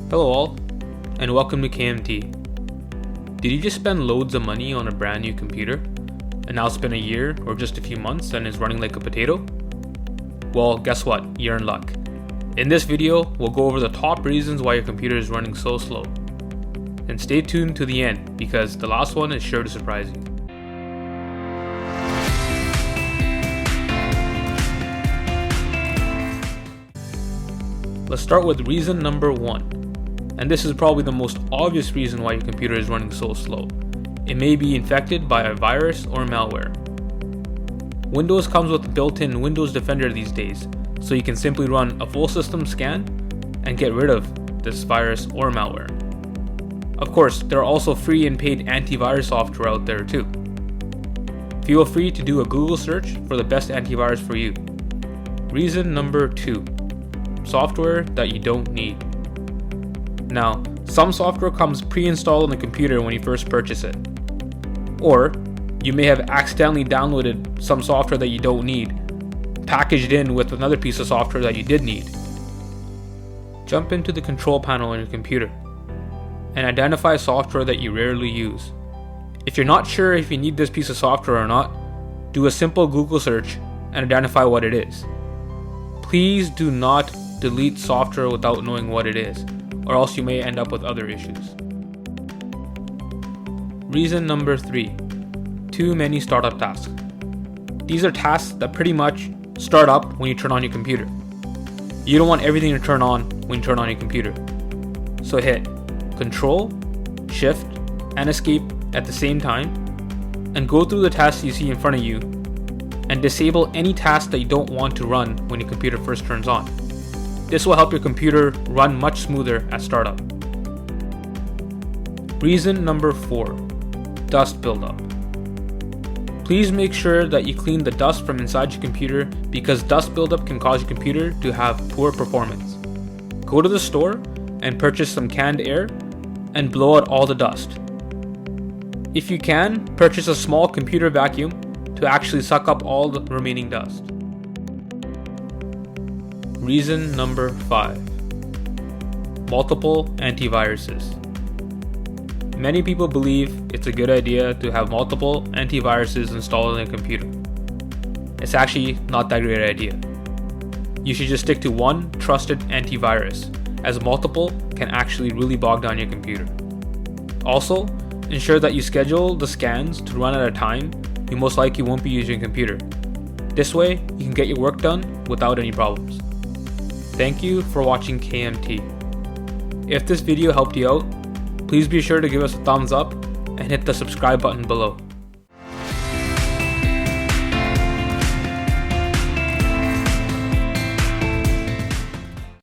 Hello all, and welcome to KMT. Did you just spend loads of money on a brand new computer, and now it's been a year or just a few months and is running like a potato? Well, guess what? You're in luck. In this video, we'll go over the top reasons why your computer is running so slow. And stay tuned to the end, because the last one is sure to surprise you. Let's start with reason number 1. And this is probably the most obvious reason why your computer is running so slow. It may be infected by a virus or malware. Windows comes with a built-in Windows Defender these days, so you can simply run a full system scan and get rid of this virus or malware. Of course, there are also free and paid antivirus software out there too. Feel free to do a Google search for the best antivirus for you. Reason number 2. Software that you don't need. Now, some software comes pre-installed on the computer when you first purchase it. Or, you may have accidentally downloaded some software that you don't need, packaged in with another piece of software that you did need. Jump into the control panel on your computer and identify software that you rarely use. If you're not sure if you need this piece of software or not, do a simple Google search and identify what it is. Please do not delete software without knowing what it is, or else you may end up with other issues. Reason number 3. Too many startup tasks. These are tasks that pretty much start up when you turn on your computer. You don't want everything to turn on when you turn on your computer. So hit Control, Shift, and Escape at the same time, and go through the tasks you see in front of you, and disable any task that you don't want to run when your computer first turns on. This will help your computer run much smoother at startup. Reason number 4. Dust buildup. Please make sure that you clean the dust from inside your computer, because dust buildup can cause your computer to have poor performance. Go to the store and purchase some canned air and blow out all the dust. If you can, purchase a small computer vacuum to actually suck up all the remaining dust. Reason number 5. Multiple antiviruses. Many people believe it's a good idea to have multiple antiviruses installed on a computer. It's actually not that great an idea. You should just stick to one trusted antivirus, as multiple can actually really bog down your computer. Also, ensure that you schedule the scans to run at a time you most likely won't be using your computer. This way, you can get your work done without any problems. Thank you for watching KMT. If this video helped you out, please be sure to give us a thumbs up and hit the subscribe button below.